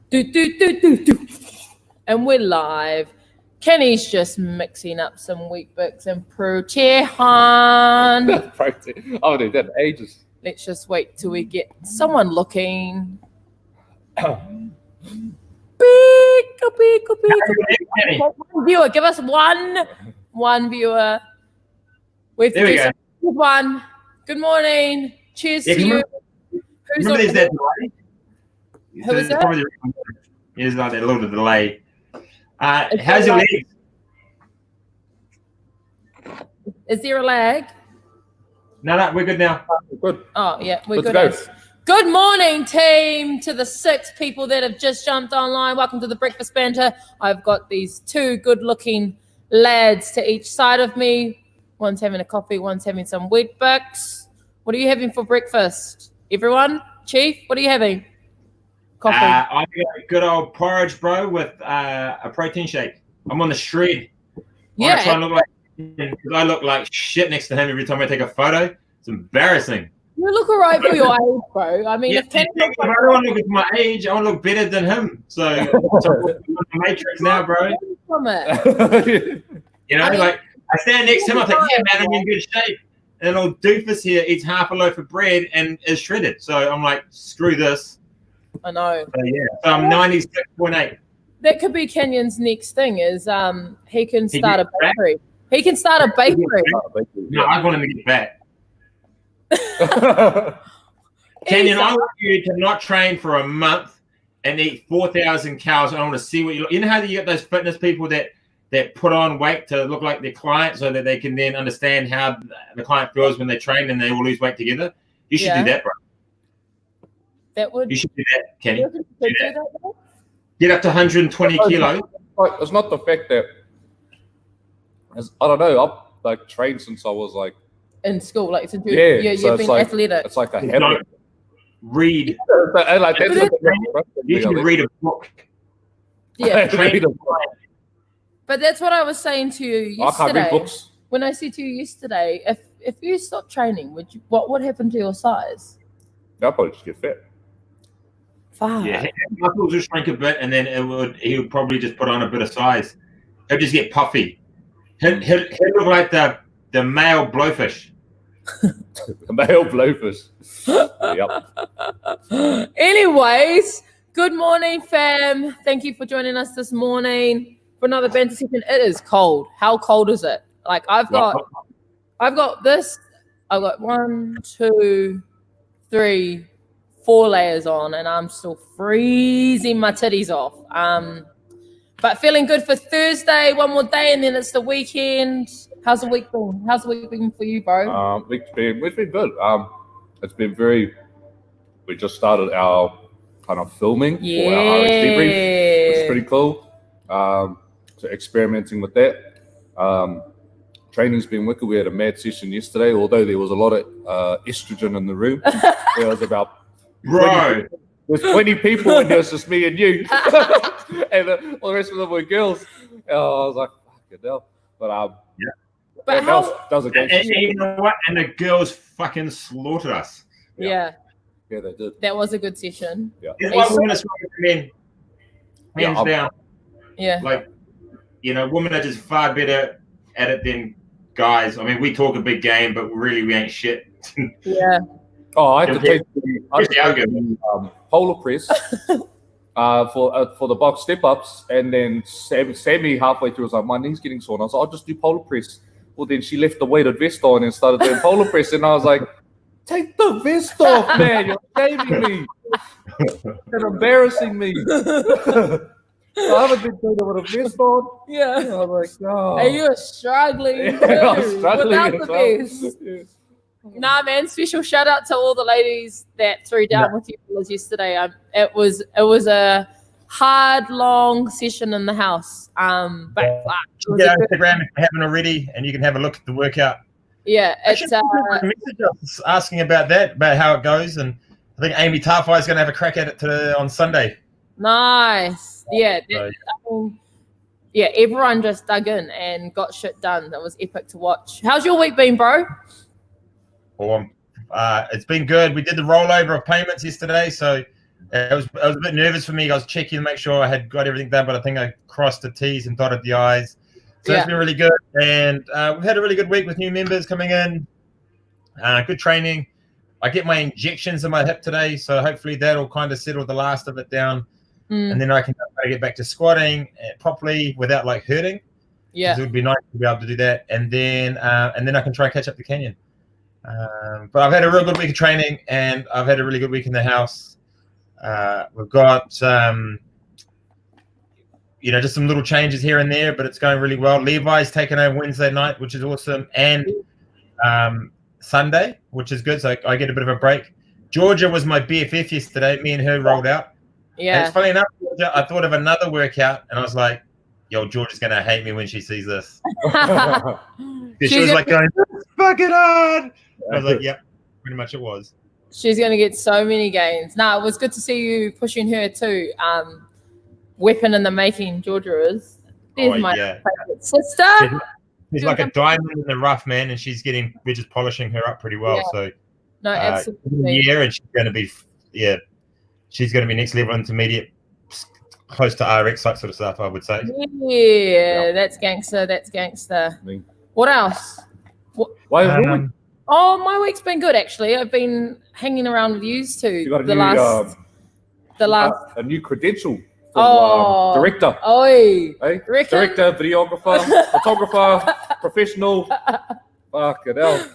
Do. And we're live. Kenny's just mixing up some Weet-Bix and protein. Protein. Oh, dude, that ages. Let's just wait till we get someone looking. Beep. One viewer. Give us one viewer. There we go. One. Good morning. Cheers to you. Remember there's that delay? Who is that? There's like that little delay. How's your legs? Is there a lag? No, we're good now. Good. Oh, yeah, we're Let's good. go. Good morning, team, to the 6 people that have just jumped online. Welcome to the Breakfast Banter. I've got these 2 good-looking lads to each side of me. One's having a coffee, one's having some Weet-Bix. What are you having for breakfast? Everyone? Chief, what are you having? Coffee. I got a good old porridge, bro, with a protein shake. I'm on the shred. Yeah. I try and look like, because I look like shit next to him every time I take a photo. It's embarrassing. You look all right for your age, bro. I mean, Yeah, if Kenny I don't want to look at my age. I want to look better than him. So I'm the Matrix now, bro. from it. You know, I mean, like I stand next to him. I think, yeah, man, I'm in good shape. And an old doofus here eats half a loaf of bread and is shredded. So I'm like, screw this. I know. So, yeah. So I'm 96.8. That could be Kenyon's next thing is he can start a bakery. He can start a bakery. No, I want him to get back. Kenyon, I want you to not train for a month and eat 4,000 calories. I want to see what you look. You know how you get those fitness people that put on weight to look like their client so that they can then understand how the client feels when they train and they all lose weight together? You should do that, bro. You should do that, Kenny. Do that, bro? Get up to 120 kilos. It's not the fact that I don't know. I've like trained since I was like in school, like since so you've been like, athletic. It's like a No. habit. Read. And like that's You should read a book. Yeah, Train. but that's what I was saying to you I can't read yesterday. books. When I said to you yesterday, if you stopped training, what would happen to your size? I'll probably just get fat. Fuck. Yeah, his muscles will shrink a bit, and then he would probably just put on a bit of size. He'll just get puffy. He'll look like the male blowfish. The male blowfish. Yep. Anyways, good morning, fam. Thank you for joining us this morning for another banter session. It is cold. How cold is it? Like I've got 1, 2, 3, 4 layers on, and I'm still freezing my titties off. But feeling good for Thursday. One more day, and then it's the weekend. How's the week been? How's the week been for you, bro? It's been good. It's been very. We just started our kind of filming for our RX debrief, which is pretty cool. So experimenting with that. Training's been wicked. We had a mad session yesterday, although there was a lot of estrogen in the room. There was about 20, there's 20 people, and there's just me and you, and all the rest of them were girls. I was like, fucking hell. But But that was a great And session. you know what? And the girls fucking slaughtered us. Yeah, Yeah, they did. that was a good session. Yeah. It's like women are stronger than men. Hands down. Yeah. Like, you know, women are just far better at it than guys. I mean, we talk a big game, but really we ain't shit. Yeah. Oh, I had to take the polar press for the box step ups, and then Sammy halfway through was like, my knee's getting sore. And I was like, I'll just do polar press. Well, then she left the weighted vest on and started doing polar press, and I was like, take the vest off, man! You're shaming me. You're embarrassing me. I haven't been doing it with a vest on. Yeah. I was like, oh. And you were struggling, I was struggling without as the well. vest. Yeah. Nah, man. Special shout out to all the ladies that threw down with you fellas yesterday. It was a hard, long session in the house. But it was Get a on good- Instagram if you haven't already, and you can have a look at the workout. yeah, it's Message us asking about how it goes, and I think Amy Tarfai is going to have a crack at it on Sunday. nice. Yeah, So, everyone just dug in and got shit done. That was epic to watch. How's your week been, bro? it's been good. We did the rollover of payments yesterday, so I was a bit nervous for me. I was checking to make sure I had got everything done, but I think I crossed the T's and dotted the I's. So it's been really good. And we've had a really good week with new members coming in. Good training. I get my injections in my hip today, so hopefully that'll kind of settle the last of it down. And then I can get back to squatting properly without like hurting. Yeah, it would be nice to be able to do that, and then I can try and catch up the canyon. But I've had a real good week of training, and I've had a really good week in the house. We've got just some little changes here and there, but it's going really well. Levi's taken over Wednesday night, which is awesome, and Sunday, which is good. So I get a bit of a break. Georgia was my BFF yesterday. Me and her rolled out. Yeah. And it's funny enough, Georgia, I thought of another workout, and I was like, yo, Georgia's going to hate me when she sees this. She was like going, fuck it on. I was like, yep, pretty much it was. She's going to get so many gains. No, it was good to see you pushing her too. Weapon in the making, Georgia is. There's my favorite sister. She's like a diamond in the rough, man, and we're just polishing her up pretty well. Yeah. So, no, absolutely. Yeah, and she's going to be next level intermediate, close to RX, that sort of stuff, I would say. Yeah, that's gangster. That's gangster. What else? My week's been good, actually. I've been hanging around with you too. You got a new credential. Director. Oi. Hey? Director, videographer, photographer, professional. Fuck it hell.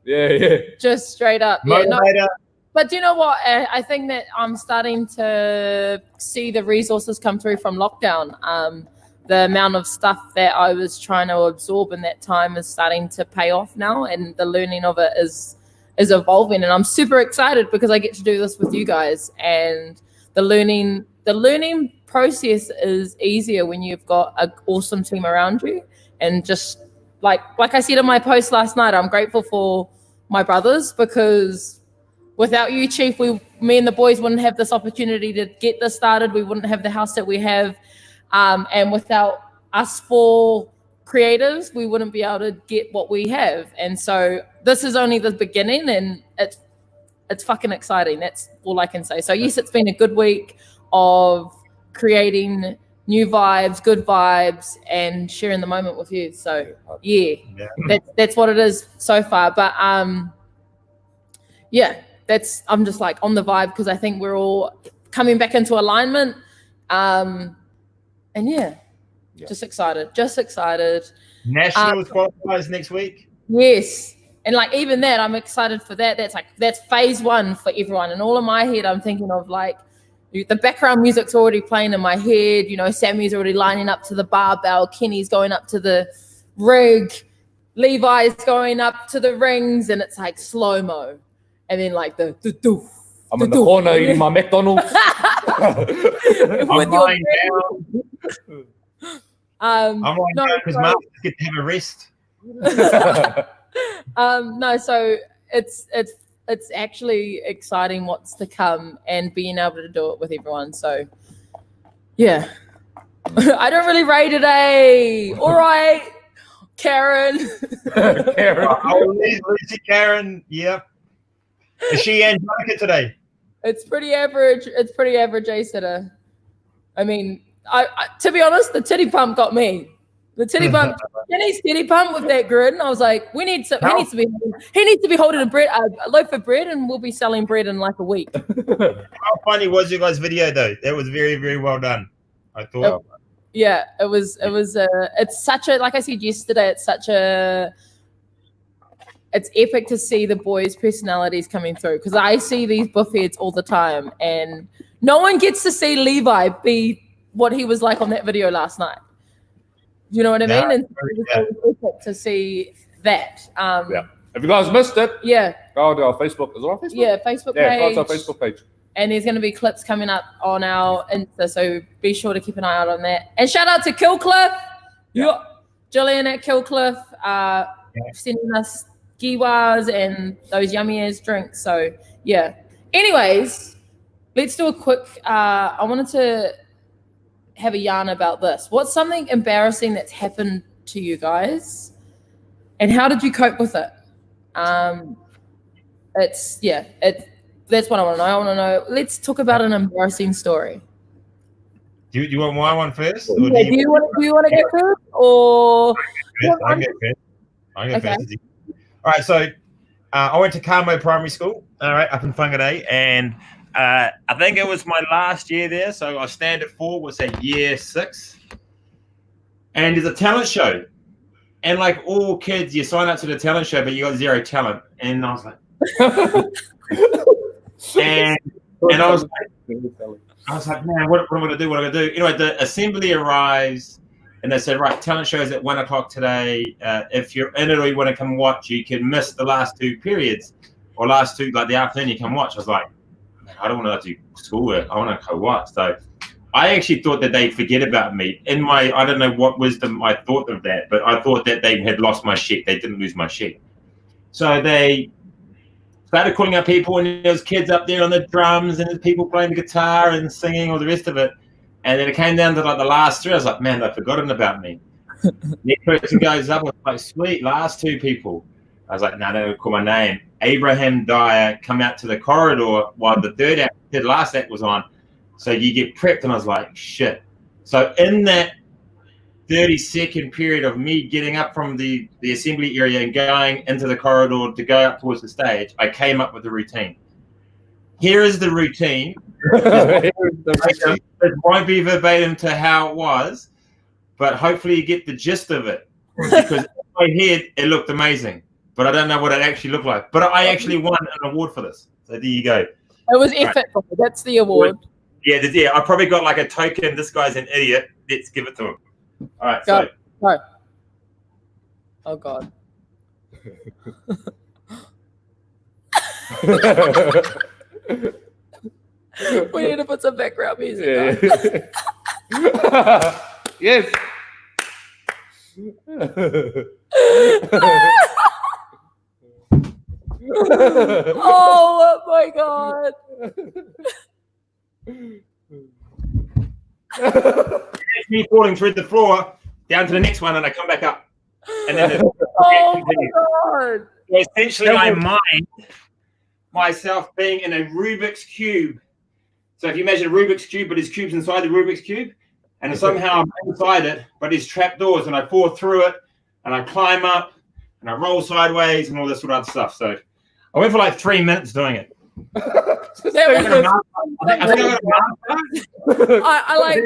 Yeah. Just straight up. Motivator. But do you know what? I think that I'm starting to see the resources come through from lockdown. The amount of stuff that I was trying to absorb in that time is starting to pay off now, and the learning of it is evolving. And I'm super excited because I get to do this with you guys. And the learning process is easier when you've got an awesome team around you. And just like I said in my post last night, I'm grateful for my brothers, because without you, Chief, me and the boys wouldn't have this opportunity to get this started. We wouldn't have the house that we have. And without us four creatives, we wouldn't be able to get what we have. And so this is only the beginning, and it's fucking exciting. That's all I can say. So yes, it's been a good week of creating new vibes, good vibes, and sharing the moment with you. So yeah. That's what it is so far. But I'm just like on the vibe, because I think we're all coming back into alignment. Just excited. Nationals qualifiers next week. Yes. And like even that, I'm excited for that. That's phase one for everyone. And all in my head, I'm thinking of like the background music's already playing in my head. Sammy's already lining up to the barbell. Kenny's going up to the rig. Levi's going up to the rings, and it's like slow-mo. And then like the doof. I'm in the corner eating my McDonald's. I'm lying down. I'm lying down because Mark gets to have a rest. So it's actually exciting what's to come, and being able to do it with everyone. So yeah. I don't really rate today. All right, Karen. Lucy Karen. Yep. Is she Angelica today? It's pretty average. It's pretty average A-sitter. I mean, I to be honest, the titty pump got me. The titty pump, Kenny's titty pump with that grin. I was like, he needs to be holding a loaf of bread, and we'll be selling bread in like a week. How funny was your guys' video though? That was very, very well done. I thought. It was. It's such a, like I said yesterday, it's epic to see the boys' personalities coming through, because I see these buffheads all the time, and no one gets to see Levi be what he was like on that video last night. You know what I mean? And it was epic to see that. If you guys missed it, go to our Facebook. Is it on Facebook? Yeah, Facebook page. Yeah, go to our Facebook page. And there's going to be clips coming up on our Insta, so be sure to keep an eye out on that. And shout out to Killcliff. Yeah. Jillian at Killcliff sending us giwas and those yummy ass drinks. So yeah. Anyways, let's do a quick I wanted to have a yarn about this. What's something embarrassing that's happened to you guys, and how did you cope with it? That's what I want to know. I want to know. Let's talk about an embarrassing story. Do you want my one first? Or Yeah, do you want to go first? Or I can go first. All right, so I went to Carmo Primary School, all right, up in Whangarei, and I think it was my last year there. So I stand at 4, was at year 6, and there's a talent show, and like all kids, you sign up to the talent show, but you got 0 talent, and I was like, and I was like, man, what am I gonna do? What am I gonna do? Anyway, the assembly arrives, and they said, right, talent shows at 1 o'clock today. If you're in it or you want to come watch, you can miss the last 2 periods or last 2, like the afternoon, you can watch. I was like, man, I don't want to do schoolwork. I want to go watch. So I actually thought that they'd forget about me. In my, I don't know what wisdom I thought of that, but I thought that they had lost my shit. They didn't lose my shit. So they started calling up people, and there was kids up there on the drums, and there's people playing the guitar and singing, all the rest of it. And then it came down to like the last 3. I was like, man, they've forgotten about me. Next person goes up, I was like, sweet, last 2 people. I was like, no, they don't call my name. Abraham Dyer come out to the corridor while the last act was on. So you get prepped, and I was like, shit. So in that 30-second period of me getting up from the assembly area and going into the corridor to go up towards the stage, I came up with a routine. Here is the routine. It won't be verbatim to how it was, but hopefully you get the gist of it. Because in my head, it looked amazing, but I don't know what it actually looked like. But I actually won an award for this. So there you go. It was effort. Right. That's the award. Yeah, I probably got like a token. This guy's an idiot. Let's give it to him. All right, go. Oh, God. We need to put some background music on. Yes. Oh my God. That's me falling through the floor down to the next one, and I come back up. And then oh my God. So essentially, I mind myself being in a Rubik's Cube. So if you imagine a Rubik's Cube, but his cube's inside the Rubik's Cube, and somehow I'm inside it, but there's trapdoors, and I fall through it, and I climb up, and I roll sideways, and all this sort of other stuff. So I went for like 3 minutes doing it. I like.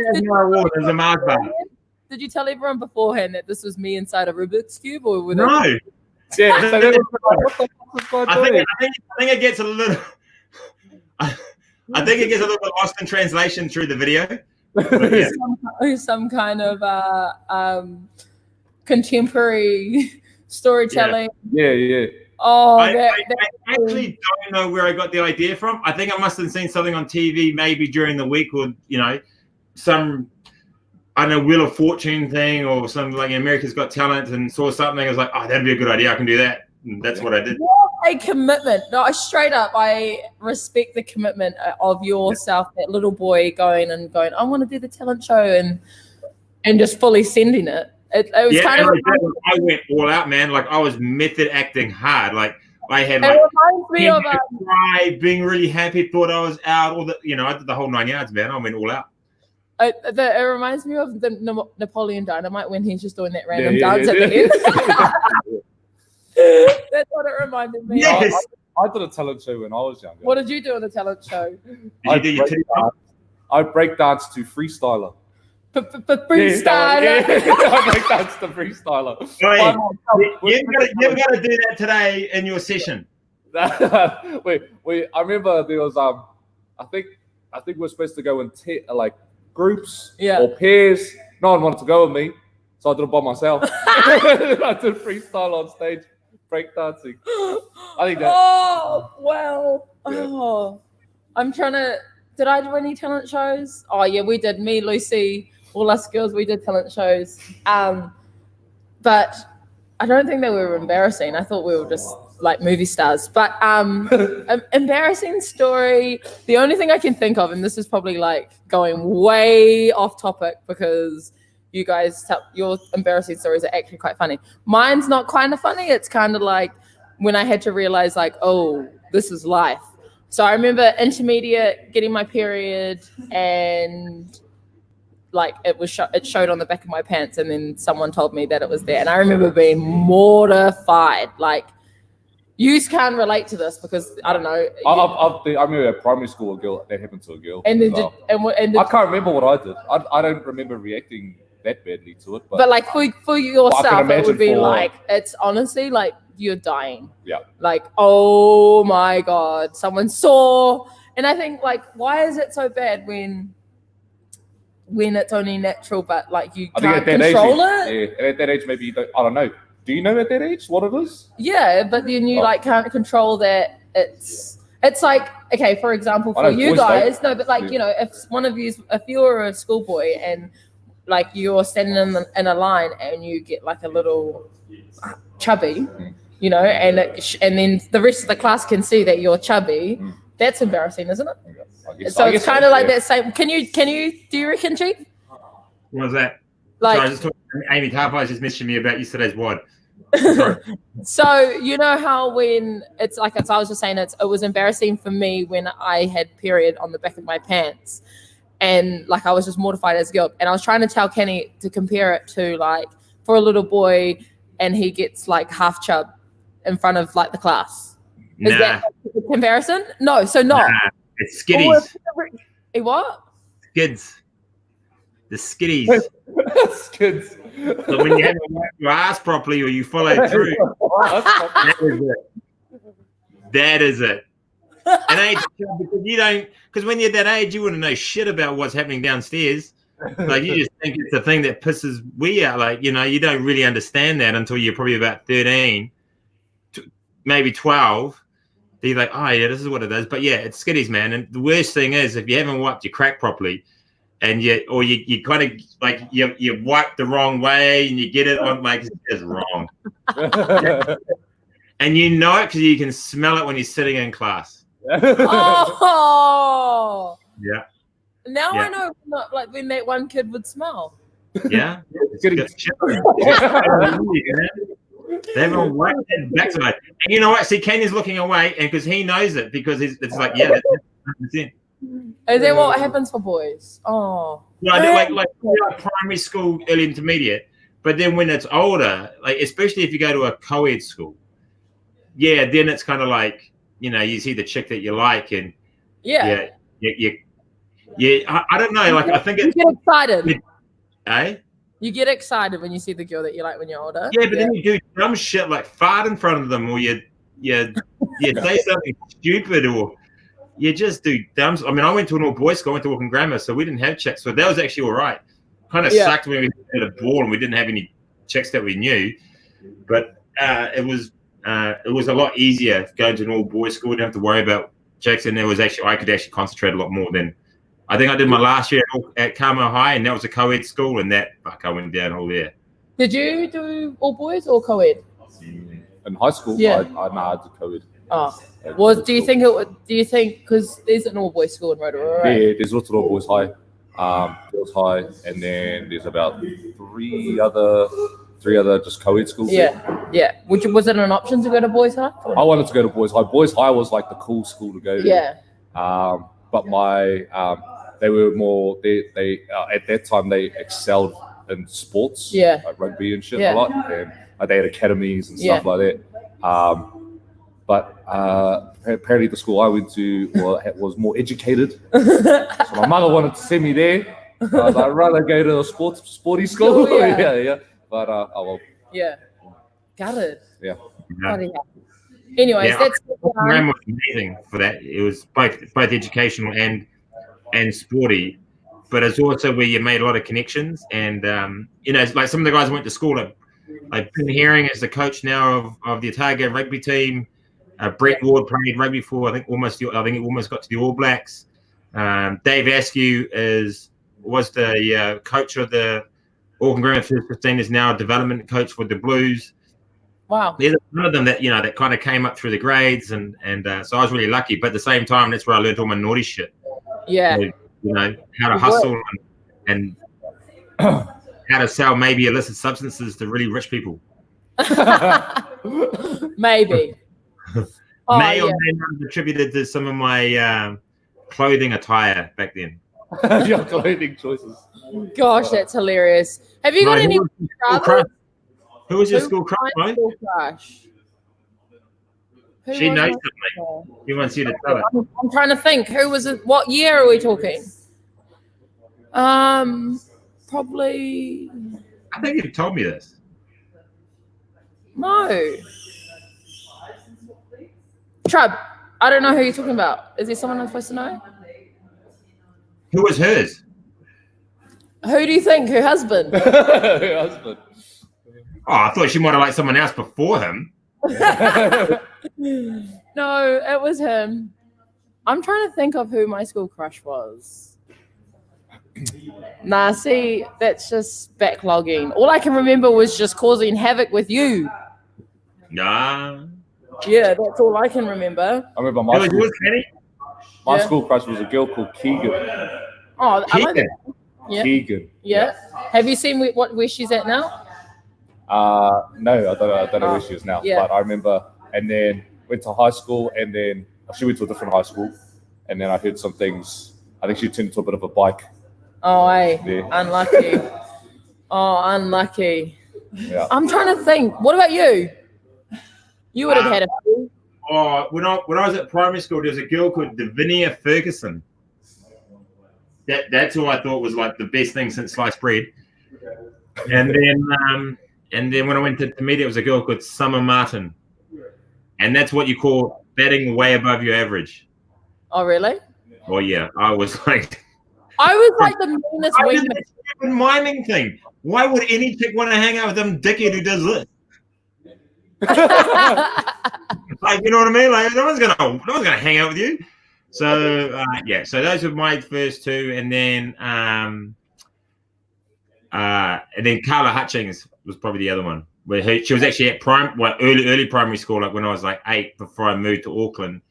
Did you tell everyone beforehand that this was me inside a Rubik's Cube, or were no? Yeah, I think it gets a little. I think it gets a little bit lost in translation through the video. Yeah. Some kind of contemporary storytelling. Yeah. Oh, I actually don't know where I got the idea from. I think I must have seen something on TV maybe during the week, or some I don't know, Wheel of Fortune thing, or something like America's Got Talent, and saw something. I was like, oh, that'd be a good idea. I can do that. And that's what I did. What a commitment. No, straight up, I respect the commitment of yourself, that little boy going, I want to do the talent show, and just fully sending it. It was kind of. I went all out, man. Like I was method acting hard. Like I had like reminds me of cry, being really happy, thought I was out. All the, I did the whole 9 yards, man. I went all out. It reminds me of the Napoleon Dynamite when he's just doing that random dance at the end. That's what it reminded me of. I did a talent show when I was younger. What did you do in the talent show? I break dance to freestyler. Freestyler. I break dance to freestyler. You've got to do that today in your session. Wait. I remember there was I think we were supposed to go in groups or pairs. No one wanted to go with me, so I did it by myself. I did freestyle on stage, breakdancing. I think that. Oh well. Yeah. Oh, I'm trying to. Did I do any talent shows? Oh yeah, we did. Me, Lucy, all us girls, we did talent shows. But I don't think they were embarrassing. I thought we were just like movie stars. But embarrassing story. The only thing I can think of, and this is probably like going way off topic because you guys your embarrassing stories are actually quite funny. Mine's not kind of funny. It's kind of like when I had to realize like, oh, this is life. So I remember intermediate getting my period, and like it showed on the back of my pants, and then someone told me that it was there, and I remember being mortified. Like, you can't relate to this because I don't know. I remember at primary school, a girl that happened to a girl. And then I can't remember what I did. I don't remember reacting that badly to it. But like for yourself, it would be like, it's honestly like you're dying. Yeah. Like, oh my God, someone saw. And I think, like, why is it so bad when it's only natural, but like you can't control it? Yeah, and at that age, maybe you don't. I don't know. Do you know at that age what it is? Yeah, but then you like can't control that. It's like, okay, for example, for you guys, no, but like, you know, if you're a schoolboy and like you're standing in a line and you get like a little chubby, you know, and then the rest of the class can see that you're chubby. That's embarrassing, isn't it? So it's kind of like that same. Can you? Do you reckon, Chief? What was that? Like, sorry, I just talking to Amy Tarpai's just messaging me about yesterday's WOD. So you know how when it's like, as I was just saying, it was embarrassing for me when I had period on the back of my pants, and like I was just mortified as a girl, and I was trying to tell Kenny to compare it to like for a little boy, and he gets like half chub in front of like the class. Is that a comparison? No, so not. Nah, it's skitties. What? Skids. The skitties. Skids. So when you haven't wiped your ass properly or you follow through, that is it. That is it. And age, because you don't, because when you're that age, you wouldn't know shit about what's happening downstairs. Like, you just think it's the thing that pisses we out. Like, you know, you don't really understand that until you're probably about 13, maybe 12. You're like, oh yeah, this is what it is. But yeah, it's skitties, man. And the worst thing is if you haven't wiped your crack properly, and you kind of like you wipe the wrong way and you get it on, like, it's just wrong. And you know it because you can smell it when you're sitting in class. Oh. Yeah. Now I know, not like when that one kid would smell. Yeah. They haven't wiped that backside. And you know what? See, Kenya's looking away, and because he knows it, because it's like, yeah, that's 100%. Is that what happens for boys? Oh. No, like primary school, early intermediate. But then when it's older, like especially if you go to a co-ed school, yeah, then it's kind of like, you know, you see the chick that you like, and yeah, I don't know. Like, I think you get excited. Eh? You get excited when you see the girl that you like when you're older. Yeah, but then you do dumb shit like fart in front of them, or you say something stupid, or you just do dumb. I mean, I went to an all-boys school. I went to Walking Grammar, so we didn't have chicks. So that was actually all right. Kind of sucked when we had a ball and we didn't have any chicks that we knew. But it was a lot easier going to an all-boys school. We didn't have to worry about chicks, and I could actually concentrate a lot more than. I think I did my last year at Carmel High, and that was a co-ed school, and I went downhill there. Did you do all boys or co-ed? In high school, I did co-ed. Oh, well, do you think because there's an all boys school in Rotorua, right? Yeah, there's also all boys high, girls high, and then there's about three other just co-ed schools. Yeah. Was it an option to go to boys high? I wanted to go to boys high. Boys high was like the cool school to go to. Yeah. But they were more. They at that time they excelled in sports. Yeah. Like rugby and shit a lot, and they had academies and stuff like that. But apparently the school I went to was more educated. So my mother wanted to send me there. I'd rather go to a sporty school. Yeah. But oh well. Yeah. Got it. Yeah. Anyways, that's program was amazing for that. It was both educational and sporty, but it's also where you made a lot of connections. And you know, like some of the guys I went to school, like Ben Herring is the coach now of the Otago rugby team. Brett Ward played rugby for I think it almost got to the All Blacks. Dave Askew was the coach of the Auckland Grammar First 15, is now a development coach for the Blues. Wow. There's one of them that that kind of came up through the grades, and so I was really lucky. But at the same time, that's where I learned all my naughty shit. Yeah. So, how to hustle and how to sell maybe illicit substances to really rich people. Maybe. Oh, may or yeah. may not have attributed to some of my clothing attire back then. Your clothing choices. Gosh, that's hilarious. Have you got any brothers? Who was your Who school was crush, my mate? school crush? Who She was knows my something. school She wants you to tell it. I'm trying to think. Who was it? What year are we talking? Probably I think you've told me this. no. Trub. I don't know who you're talking about. Is there someone I'm supposed to know? Who was hers? Who do you think? Her husband? Her husband. Oh, I thought she might have liked someone else before him. No, it was him. I'm trying to think of who my school crush was. Nah, see, that's just backlogging. All I can remember was just causing havoc with you. Nah. Yeah, that's all I can remember. I remember Who was yours, Kenny? my Yeah. school crush was a girl called Keegan. Oh, I like Keegan. that. Yeah. Keegan. Yeah. Have you seen where she's at now? No, I don't know where she is now. Yeah. But I remember, and then went to high school, and then she went to a different high school, and then I heard some things. I think she turned into a bit of a bike. Oh, hey, Yeah. unlucky. Oh, unlucky. Yeah. I'm trying to think. What about you? You would have had a few. Oh, when I was at primary school, there was a girl called Davinia Ferguson. That's who I thought was like the best thing since sliced bread. And then when I went to meet, it was a girl called Summer Martin, and that's what you call batting way above your average. Oh, really? Oh yeah, I was like, I was like the meanest I did wingman. this stupid miming thing. Why would any chick want to hang out with some dickhead who does this? Like, you know what I mean? Like, no one's gonna hang out with you. So yeah, so those were my first two, and then Carla Hutchings was probably the other one. Where she was actually at early primary school, like when I was like 8, before I moved to Auckland,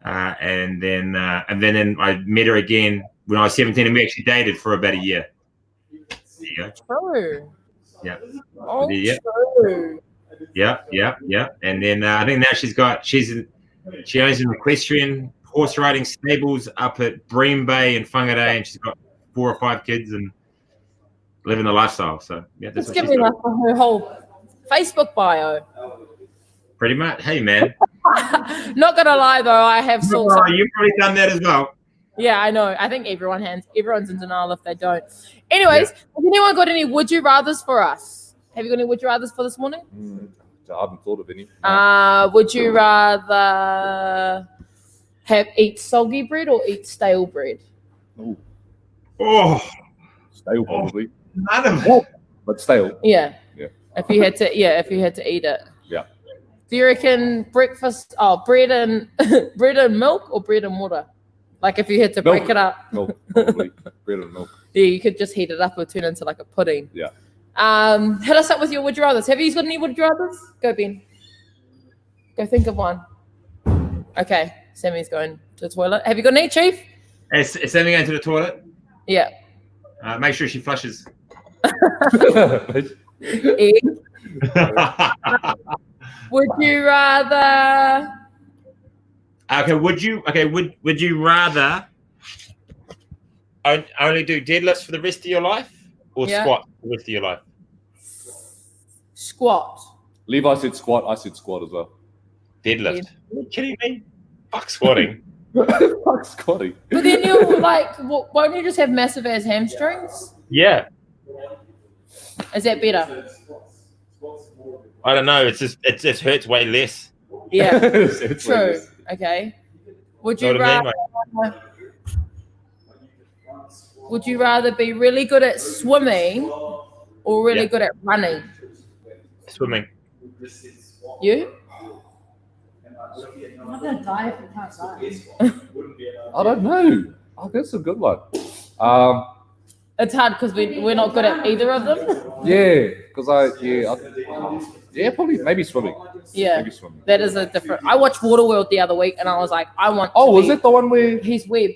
and then I met her again when I was 17, and we actually dated for about a year. There you go. True. Yeah. Oh, Yeah. true. Yeah. And then I think now she owns an equestrian horse riding stables up at Bream Bay in Whangarei, and she's got 4 or 5 kids and living the lifestyle. So yeah, that's It's what she's giving got. us her whole Facebook bio. Pretty much. Hey man, Not gonna lie though, I have sorts of, you've probably done that as well. yeah, I know. I think everyone's in denial if they don't. Anyways, Has anyone got any would you rathers for us? Have you got any would you rathers for this morning? I haven't thought of any. Would you rather eat soggy bread or eat stale bread? Ooh, Oh, stale probably, none of it. but stale. Yeah. Yeah. If you had to eat it. Yeah. Do you reckon breakfast? Oh, bread and milk or bread and water? Like if you had to Milk. break it up, Milk, probably. Bread and milk. yeah, you could just heat it up or turn it into like a pudding. Yeah. Hit us up with your would you rathers. Have you got any would you rathers? Go, Ben. Go think of one. Okay, Sammy's going to the toilet. Have you got any, Chief? Is Sammy going to the toilet? Yeah. Make sure she flushes. Egg. Would you rather? Okay. Would you rather only do deadlifts for the rest of your life, or squat for the rest of your life? Squat. Levi said squat. I said squat as well. Deadlift. Are you kidding me? Fuck squatting. Fuck squatting. But then you'll like, won't you just have massive ass hamstrings? Yeah. Is that better? I don't know. It just hurts way less. Yeah. It's True. like- Okay. Would Know you what I rather? mean? Would you rather be really good at swimming or really Yeah. good at running? Swimming. You? I'm not gonna die if I can't die. I don't know. Oh, that's a good one. It's hard because we're not good at either of them. Yeah, because probably maybe swimming. Yeah. Maybe swimming. That is a different. I watched Waterworld the other week and I was like, I want. Oh, to was be it the one where? His web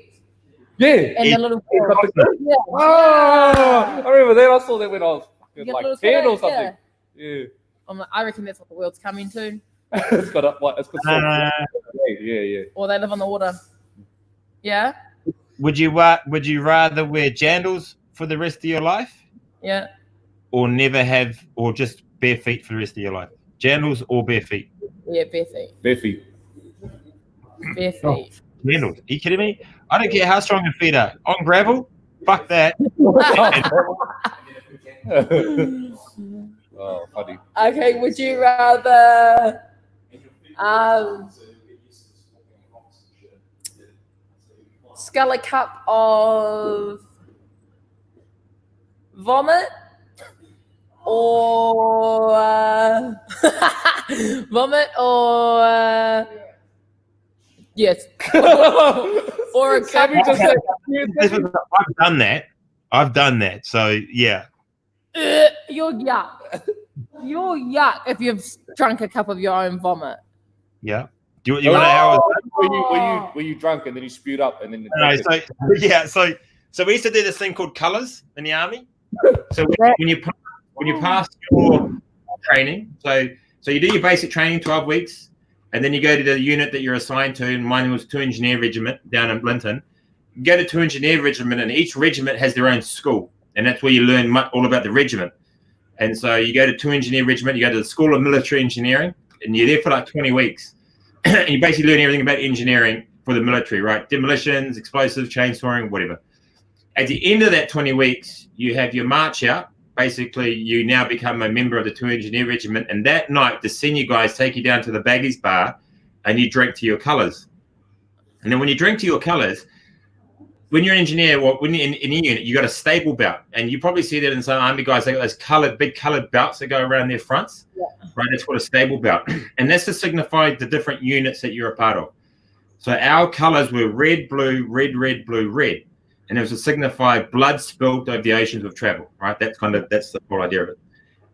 Yeah. and the little girl. Yeah. Oh, I remember that. I saw that when I was You fucking got like little 10 or kid, something. Yeah. I'm like, I reckon that's what the world's coming to. It's got yeah. Or they live on the water. Yeah. Would you rather wear jandals for the rest of your life, Yeah. or never have, or just bare feet for the rest of your life? Jandals or bare feet? Yeah, bare feet. Bare feet. Bare feet. Jandals? Are you kidding me? I don't care how strong your feet are. On gravel, fuck that. Oh, funny. Okay, would you rather scull a cup of vomit or vomit or yes or a cup Sammy just said, I've done that. So yeah. you're yuck. You're yuck if you've drunk a cup of your own vomit. Yeah. Do you want to know how were you drunk and then you spewed up and then so we used to do this thing called colours in the army. So when you pass your training, so you do your basic training 12 weeks, and then you go to the unit that you're assigned to, and mine was 2 Engineer Regiment down in Blinton. You go to 2 Engineer Regiment, and each regiment has their own school, and that's where you learn all about the regiment. And so you go to 2 Engineer Regiment, you go to the School of Military Engineering, and you're there for like 20 weeks. And you basically learn everything about engineering for the military, right? Demolitions, explosives, chainsawing, whatever. At the end of that 20 weeks, you have your march out. Basically, you now become a member of the 2 Engineer Regiment. And that night, the senior guys take you down to the baggies bar and you drink to your colours. And then when you drink to your colours, when you're an engineer, when you're in a unit, you got a stable belt. And you probably see that in some army guys, they got those big coloured belts that go around their fronts. Yeah. Right, that's called a stable belt. And that's to signify the different units that you're a part of. So our colours were red, blue, red, red, blue, red. And it was to signify blood spilled over the oceans of travel, right? That's the whole idea of it.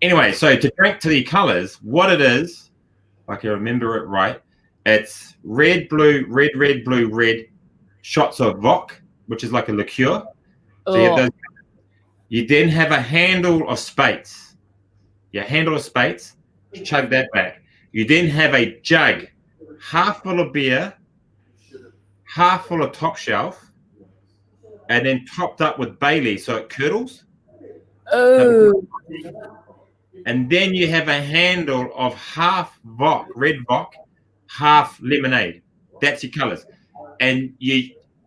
Anyway, so to drink to the colours, what it is, if I can remember it right, it's red, blue, red, red, blue, red, shots of vodka, which is like a liqueur. So you have those. You then have a handle of Spates. Yeah, handle of Spates. You chug that back. You then have a jug, half full of beer, half full of top shelf, and then topped up with Bailey so it curdles. Oh. And then you have a handle of half vodka, red vodka, half lemonade. That's your colours. And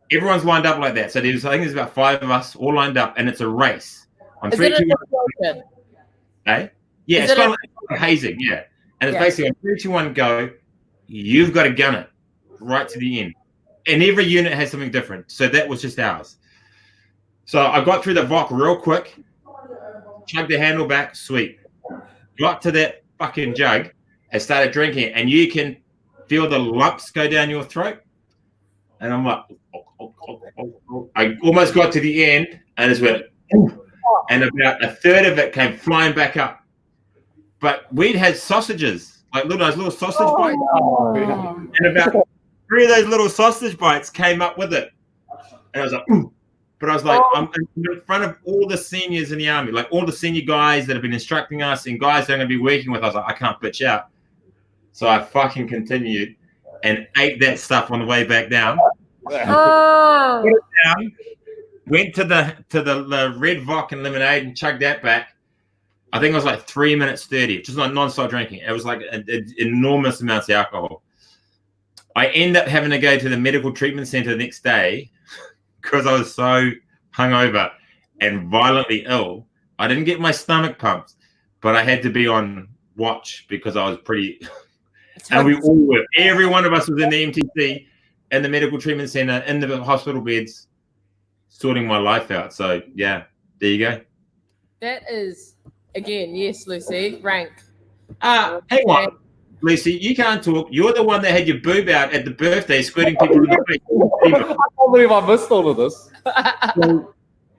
everyone's lined up like that. So I think there's about 5 of us all lined up, and it's a race. On Is 3, it 2, 1. Eh? Yeah, it's kind of like hazing, yeah. And it's basically on 3, 2, 1, go. You've got to gun it right to the end. And every unit has something different. So that was just ours. So I got through the vodka real quick, chugged the handle back, sweet. Got to that fucking jug and started drinking it. And you can feel the lumps go down your throat. And I'm like, I almost got to the end and just went, and about a third of it came flying back up. But we'd had sausages, like those little sausage bites. And about 3 of those little sausage bites came up with it. And I was like, ooh. But I was like, I'm in front of all the seniors in the army, like all the senior guys that have been instructing us and guys that I'm going to be working with. I was like, I can't bitch out. So I fucking continued and ate that stuff on the way back down. Put it down, went to the red vodka and lemonade and chugged that back. I think it was like 3 minutes 30, just like non-stop drinking. It was like an enormous amounts of alcohol. I end up having to go to the medical treatment center the next day because I was so hungover and violently ill. I didn't get my stomach pumped, but I had to be on watch because I was pretty. And we all were. Every one of us was in the MTC and the medical treatment center in the hospital beds, sorting my life out. So yeah, there you go. That is, again, yes, Lucy, rank. Hang on, Lucy, you can't talk. You're the one that had your boob out at the birthday, squirting people in the face. I can't believe I missed all of this. I'm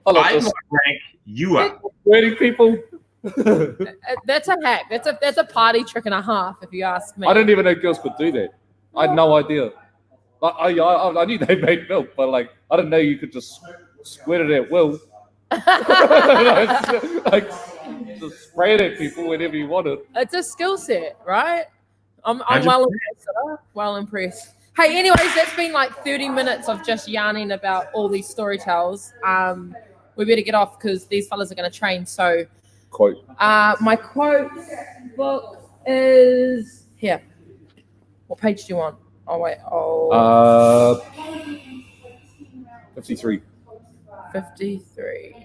not rank. You are squirting people. That's a hack. That's a party trick and a half, if you ask me. I didn't even know girls could do that. I had no idea. Like, I knew they made milk, but like I didn't know you could just squirt it at will. like just spray it at people whenever you wanted. It's a skill set, right? I'm 100%. well impressed. Well impressed. Hey, anyways, that's been like 30 minutes of just yarning about all these story tells. We better get off because these fellas are going to train. So, Quote. my quote book is here. What page do you want? Oh wait. 53. 53.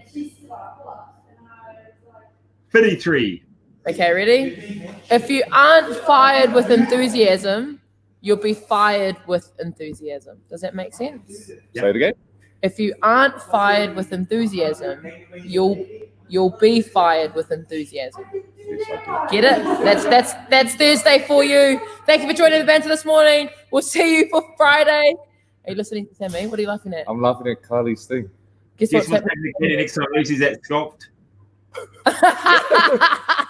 53. Okay, ready? If you aren't fired with enthusiasm, you'll be fired with enthusiasm. Does that make sense? Say it again. If you aren't fired with enthusiasm, you'll be fired with enthusiasm. Get it? That's Thursday for you. Thank you for joining the banter this morning. We'll see you for Friday. Are you listening to Sammy? What are you laughing at? I'm laughing at Carly's thing. Guess Guess what's what's happening next time Lucy's at Sculpt? happening?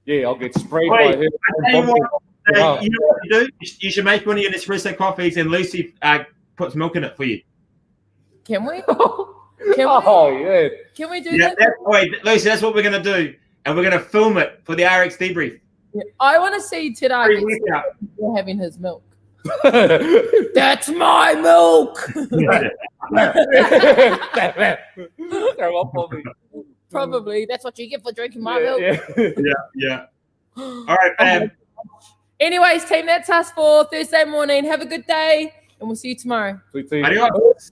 Yeah, I'll get sprayed Wait, by him. I tell you what, you know what you do? You should make one of your Nespresso coffees and Lucy puts milk in it for you. Can we? Oh, yeah. Can we do Yeah, that? wait, Lucy, that's what we're going to do. And we're going to film it for the RX debrief. I want to see Tidak Free workout. having his milk. That's my milk. Throw up on me. Probably. That's what you get for drinking my milk. Yeah. All right, fam. Anyways, team, that's us for Thursday morning. Have a good day, and we'll see you tomorrow. Sweet tea. Adios.